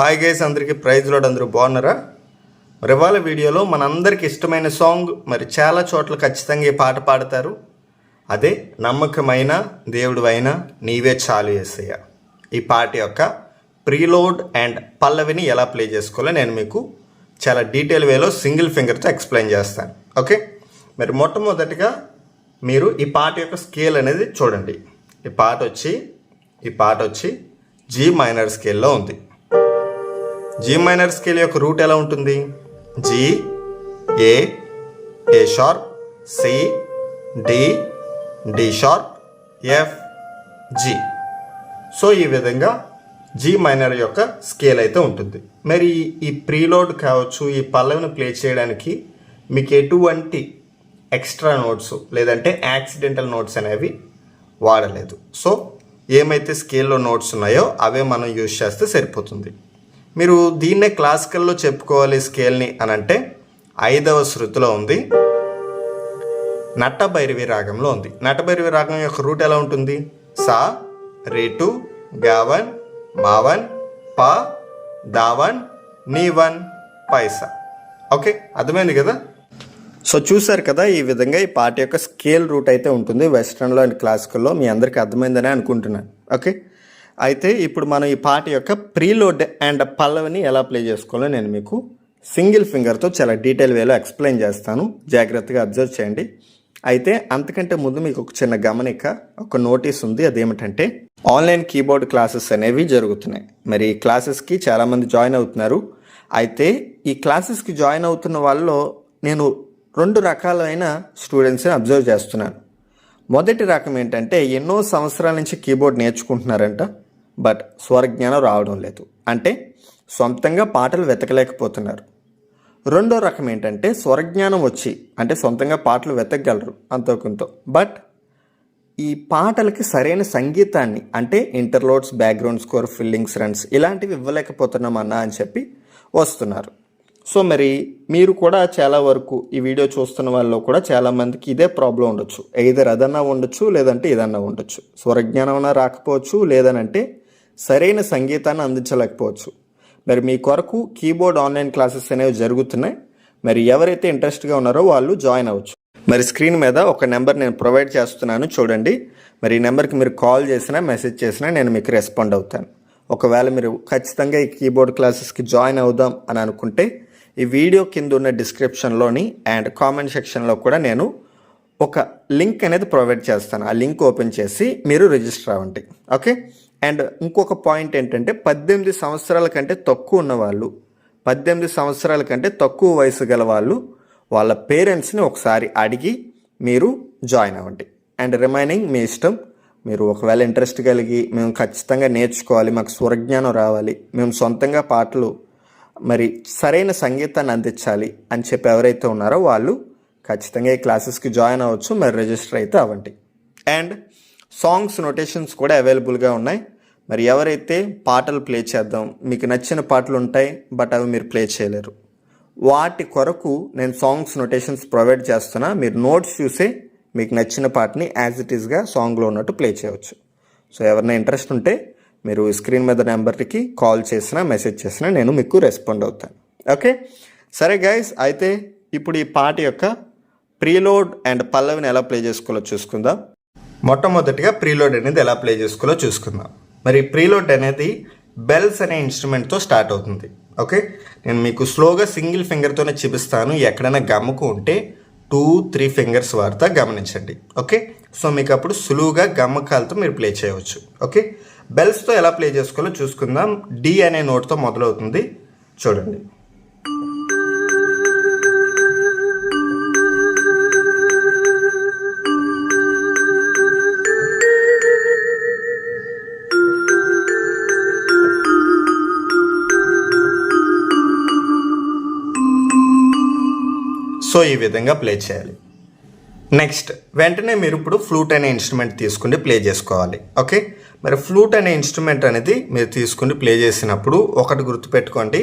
Hi guys, అందరికీ praise lord. అందరూ బాగున్నారా? మరి ఇవాళ వీడియోలో మనందరికి ఇష్టమైన సాంగ్, మరి చాలా చోట్ల ఖచ్చితంగా ఈ పాట పాడతారు. అదే నమ్మకమైన దేవుడు అయినా నీవే చాలు యేసయ్య. ఈ పాట యొక్క ప్రీలోడ్ అండ్ పల్లవిని ఎలా ప్లే చేసుకోవాలో నేను మీకు చాలా డీటెయిల్ వేలో సింగిల్ ఫింగర్తో ఎక్స్ప్లెయిన్ చేస్తాను. ఓకే, మరి మొట్టమొదటిగా మీరు ఈ పాట యొక్క స్కేల్ అనేది చూడండి. ఈ పాట వచ్చి జీ మైనర్ స్కేల్లో ఉంది. జీ మైనర్ స్కేల్ యొక్క రూట్ ఎలా ఉంటుంది? G, A sharp, C, D sharp, F, G. So ఈ విధంగా జీ మైనర్ యొక్క స్కేల్ అయితే ఉంటుంది. మరి ఈ ప్రీలోడ్ కావచ్చు, ఈ పల్లవిని ప్లే చేయడానికి మీకు ఎటువంటి ఎక్స్ట్రా నోట్స్ లేదంటే యాక్సిడెంటల్ నోట్స్ అనేవి వాడలేదు. సో ఏమైతే స్కేల్లో నోట్స్ ఉన్నాయో అవే మనం యూజ్ చేస్తే సరిపోతుంది. మీరు దీన్నే క్లాసికల్లో చెప్పుకోవాలి స్కేల్ని అని అంటే 5వ శృతిలో ఉంది, నట్టభైరవి రాగంలో ఉంది. నట్టభైరవి రాగం యొక్క రూట్ ఎలా ఉంటుంది? సా, రేటు, గావన్, మావన్, పా, దావన్, నీవన్, పైసా. ఓకే, అర్థమైంది కదా? సో చూసారు కదా, ఈ విధంగా ఈ పాట యొక్క స్కేల్ రూట్ అయితే ఉంటుంది వెస్ట్రన్లో అండ్ క్లాసికల్లో. మీ అందరికీ అర్థమైందని అనుకుంటున్నాను. ఓకే, అయితే ఇప్పుడు మనం ఈ పాట యొక్క ప్రీలోడ్ అండ్ పల్లవిని ఎలా ప్లే చేసుకోవాలో నేను మీకు సింగిల్ ఫింగర్తో చాలా డీటెయిల్ వేలో ఎక్స్ప్లెయిన్ చేస్తాను. జాగ్రత్తగా అబ్జర్వ్ చేయండి. అయితే అంతకంటే ముందు మీకు ఒక చిన్న గమనిక, ఒక నోటీస్ ఉంది. అదేమిటంటే ఆన్లైన్ కీబోర్డ్ క్లాసెస్ అనేవి జరుగుతున్నాయి. మరి ఈ క్లాసెస్కి చాలామంది జాయిన్ అవుతున్నారు. అయితే ఈ క్లాసెస్కి జాయిన్ అవుతున్న వాళ్ళలో నేను 2 రకాలైన స్టూడెంట్స్ని అబ్జర్వ్ చేస్తున్నాను. మొదటి రకం ఏంటంటే ఎన్నో సంవత్సరాల నుంచి కీబోర్డ్ నేర్చుకుంటున్నారంట, బట్ స్వరజ్ఞానం రావడం లేదు, అంటే సొంతంగా పాటలు వెతకలేకపోతున్నారు. రెండో రకం ఏంటంటే స్వరజ్ఞానం వచ్చి అంటే సొంతంగా పాటలు వెతకగలరు అంతో కొంత, బట్ ఈ పాటలకి సరైన సంగీతాన్ని అంటే ఇంటర్లోడ్స్, బ్యాక్గ్రౌండ్ స్కోర్, ఫిల్లింగ్స్, రన్స్ ఇలాంటివి ఇవ్వలేకపోతున్నామన్నా అని చెప్పి వస్తున్నారు. సో మరి మీరు కూడా చాలా వరకు ఈ వీడియో చూస్తున్న వాళ్ళలో కూడా చాలామందికి ఇదే ప్రాబ్లం ఉండొచ్చు. ఎయిదర్ అదన్నా ఉండొచ్చు, లేదంటే ఇదన్నా ఉండొచ్చు. స్వరజ్ఞానం అన్నా రాకపోవచ్చు, లేదనంటే సరైన సంగీతాన్ని అందించలేకపోవచ్చు. మరి మీ కొరకు కీబోర్డ్ ఆన్లైన్ క్లాసెస్ అనేవి జరుగుతున్నాయి. మరి ఎవరైతే ఇంట్రెస్ట్గా ఉన్నారో వాళ్ళు జాయిన్ అవ్వచ్చు. మరి స్క్రీన్ మీద ఒక నెంబర్ నేను ప్రొవైడ్ చేస్తున్నాను, చూడండి. మరి ఈ నెంబర్కి మీరు కాల్ చేసినా మెసేజ్ చేసినా నేను మీకు రెస్పాండ్ అవుతాను. ఒకవేళ మీరు ఖచ్చితంగా ఈ కీబోర్డ్ క్లాసెస్కి జాయిన్ అవుదాం అని అనుకుంటే ఈ వీడియో కింద ఉన్న డిస్క్రిప్షన్లోని అండ్ కామెంట్ సెక్షన్లో కూడా నేను ఒక లింక్ అనేది ప్రొవైడ్ చేస్తాను. ఆ లింక్ ఓపెన్ చేసి మీరు రిజిస్టర్ అవ్వండి. ఓకే, అండ్ ఇంకొక పాయింట్ ఏంటంటే 18 సంవత్సరాల కంటే తక్కువ ఉన్నవాళ్ళు, 18 సంవత్సరాల కంటే తక్కువ వయసు గల వాళ్ళు వాళ్ళ పేరెంట్స్ని ఒకసారి అడిగి మీరు జాయిన్ అవ్వండి. అండ్ రిమైనింగ్ మీ ఇష్టం. మీరు ఒకవేళ ఇంట్రెస్ట్ కలిగి మేము ఖచ్చితంగా నేర్చుకోవాలి, మాకు స్వరజ్ఞానం రావాలి, మేము సొంతంగా పాటలు మరి సరైన సంగీతాన్ని అందించాలి అని చెప్పి ఎవరైతే ఉన్నారో వాళ్ళు ఖచ్చితంగా ఈ క్లాసెస్కి జాయిన్ అవ్వచ్చు. మరి రిజిస్టర్ అయితే అవ్వండి. అండ్ సాంగ్స్ నోటేషన్స్ కూడా అవైలబుల్గా ఉన్నాయి. మరి ఎవరైతే పాటలు ప్లే చేద్దాం, మీకు నచ్చిన పాటలు ఉంటాయి బట్ అవి మీరు ప్లే చేయలేరు, వాటి కొరకు నేను సాంగ్స్ నోటేషన్స్ ప్రొవైడ్ చేస్తున్నా. మీరు నోట్స్ చూసే మీకు నచ్చిన పాటని యాజ్ ఇట్ ఈస్గా సాంగ్లో ఉన్నట్టు ప్లే చేయవచ్చు. సో ఎవరైనా ఇంట్రెస్ట్ ఉంటే మీరు స్క్రీన్ మీద నెంబర్కి కాల్ చేసినా మెసేజ్ చేసినా నేను మీకు రెస్పాండ్ అవుతాను. ఓకే, సరే గైస్, అయితే ఇప్పుడు ఈ పాట యొక్క ప్రీలోడ్ అండ్ పల్లవిని ఎలా ప్లే చేసుకోవాలో చూసుకుందాం. మొట్టమొదటిగా ప్రీలోడ్ అనేది ఎలా ప్లే చేసుకోవాలో చూసుకుందాం. మరి ప్రీలోడ్ అనేది బెల్స్ అనే ఇన్స్ట్రుమెంట్తో స్టార్ట్ అవుతుంది. ఓకే, నేను మీకు స్లోగా సింగిల్ ఫింగర్తోనే చూపిస్తాను. ఎక్కడైనా గమ్ముకు ఉంటే 2-3 ఫింగర్స్ వాడతా, గమనించండి. ఓకే, సో మీకు అప్పుడు సులువుగా గమ్మకాలతో మీరు ప్లే చేయవచ్చు. ఓకే, బెల్స్తో ఎలా ప్లే చేసుకోవాలో చూసుకుందాం. డి అనే నోట్తో మొదలవుతుంది, చూడండి. సో ఈ విధంగా ప్లే చేయాలి. నెక్స్ట్ వెంటనే మీరు ఇప్పుడు ఫ్లూట్ అనే ఇన్స్ట్రుమెంట్ తీసుకుని ప్లే చేసుకోవాలి. ఓకే, మరి ఫ్లూట్ అనే ఇన్స్ట్రుమెంట్ అనేది మీరు తీసుకుని ప్లే చేసినప్పుడు ఒకటి గుర్తుపెట్టుకోండి,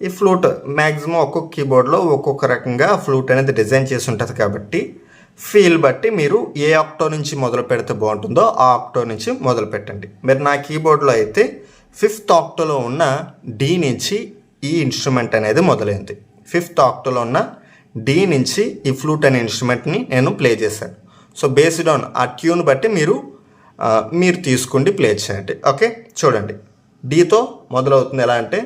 ఈ ఫ్లూట్ మ్యాక్సిమం ఒక్కొక్క కీబోర్డ్లో ఒక్కొక్క రకంగా ఫ్లూట్ అనేది డిజైన్ చేసి ఉంటుంది. కాబట్టి ఫీల్ బట్టి మీరు ఏ ఆక్టో నుంచి మొదలు పెడితే బాగుంటుందో ఆ ఆక్టో నుంచి మొదలు పెట్టండి. మరి నా కీబోర్డ్లో అయితే 5th ఆక్టోలో ఉన్న డి నుంచి ఈ ఇన్స్ట్రుమెంట్ అనేది మొదలైంది. 5th ఆక్టోలో ఉన్న డి నుంచి ఈ ఫ్లూట్ అనే ఇన్స్ట్రుమెంట్ని నేను ప్లే చేశాను. సో బేస్డ్ ఆన్ ఆ ట్యూన్ బట్టి మీరు తీసుకుండి ప్లే చేయండి. ఓకే, చూడండి, డితో మొదలవుతుంది. ఎలా అంటే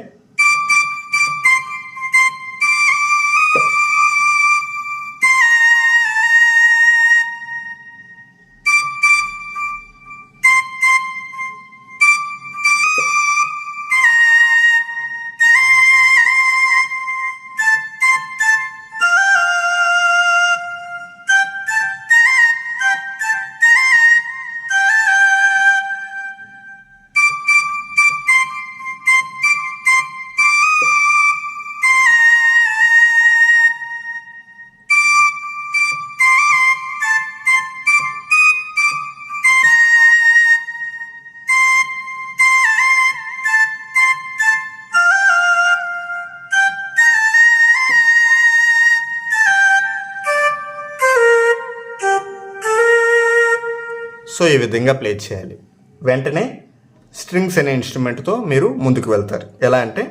సో ఈ విధంగా ప్లే చేయాలి. వెంటనే స్ట్రింగ్స్ అనే ఇన్స్ట్రుమెంట్తో మీరు ముందుకు వెళ్తారు. ఎలా అంటే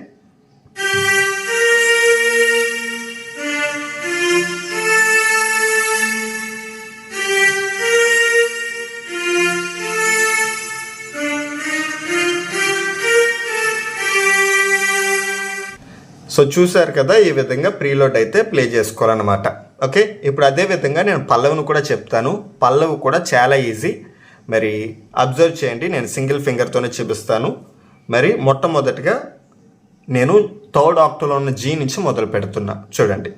సో చూసారు కదా, ఈ విధంగా ప్రీలోడ్ అయితే ప్లే చేసుకోవాలన్నమాట. ఓకే, ఇప్పుడు అదే విధంగా నేను పల్లవిని కూడా చెప్తాను. పల్లవి కూడా చాలా ఈజీ, మరి అబ్జర్వ్ చేయండి. నేను సింగిల్ ఫింగర్తోనే చూపిస్తాను. మరి మొట్టమొదటిగా నేను 3rd ఆక్టోలో ఉన్న జీ నుంచి మొదలు పెడుతున్నా, చూడండి.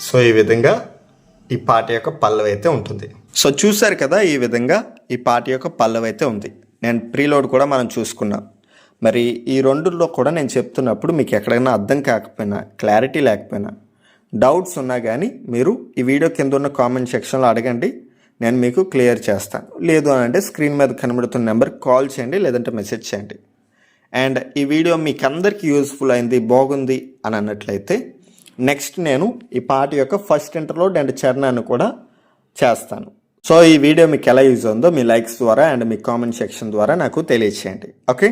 సో ఈ విధంగా ఈ పాట యొక్క పల్లవి అయితే ఉంటుంది. సో చూసారు కదా, ఈ విధంగా ఈ పాట యొక్క పల్లవి అయితే ఉంది. నేను ప్రీలోడ్ కూడా మనం చూసుకున్నాం. మరి ఈ రెండుల్లో కూడా నేను చెప్తున్నప్పుడు మీకు ఎక్కడైనా అర్థం కాకపోయినా, క్లారిటీ లేకపోయినా, డౌట్స్ ఉన్నా కానీ మీరు ఈ వీడియో కింద ఉన్న కామెంట్ సెక్షన్లో అడగండి, నేను మీకు క్లియర్ చేస్తాను. లేదు అని అంటే స్క్రీన్ మీద కనబడుతున్న నెంబర్కి కాల్ చేయండి, లేదంటే మెసేజ్ చేయండి. అండ్ ఈ వీడియో మీకు అందరికీ యూస్ఫుల్ అయింది, బాగుంది అని అన్నట్లయితే నెక్స్ట్ నేను ఈ పాట యొక్క ఫస్ట్ ఇంటర్లోడ్ అండ్ చరణాన్ని కూడా చేస్తాను. సో ఈ వీడియో మీకు ఎలా యూజ్ ఉందో మీ లైక్స్ ద్వారా అండ్ మీ కామెంట్ సెక్షన్ ద్వారా నాకు తెలియచేయండి. ఓకే,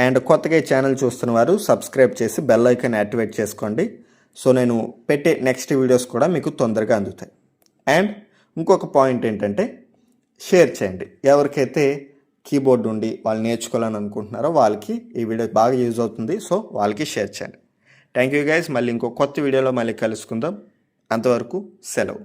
అండ్ కొత్తగా ఈ ఛానల్ చూస్తున్న వారు సబ్స్క్రైబ్ చేసి బెల్ ఐకాన్ యాక్టివేట్ చేసుకోండి. సో నేను పెట్టే నెక్స్ట్ వీడియోస్ కూడా మీకు తొందరగా అందుతాయి. అండ్ ఇంకొక పాయింట్ ఏంటంటే షేర్ చేయండి. ఎవరికైతే కీబోర్డ్ ఉండి వాళ్ళు నేర్చుకోవాలని అనుకుంటున్నారో వాళ్ళకి ఈ వీడియో బాగా యూజ్ అవుతుంది. సో వాళ్ళకి షేర్ చేయండి. Thank you guys. మళ్ళీ ఇంకో కొత్త వీడియోలో మళ్ళీ కలుసుకుందాం. అంతవరకు సెలవు.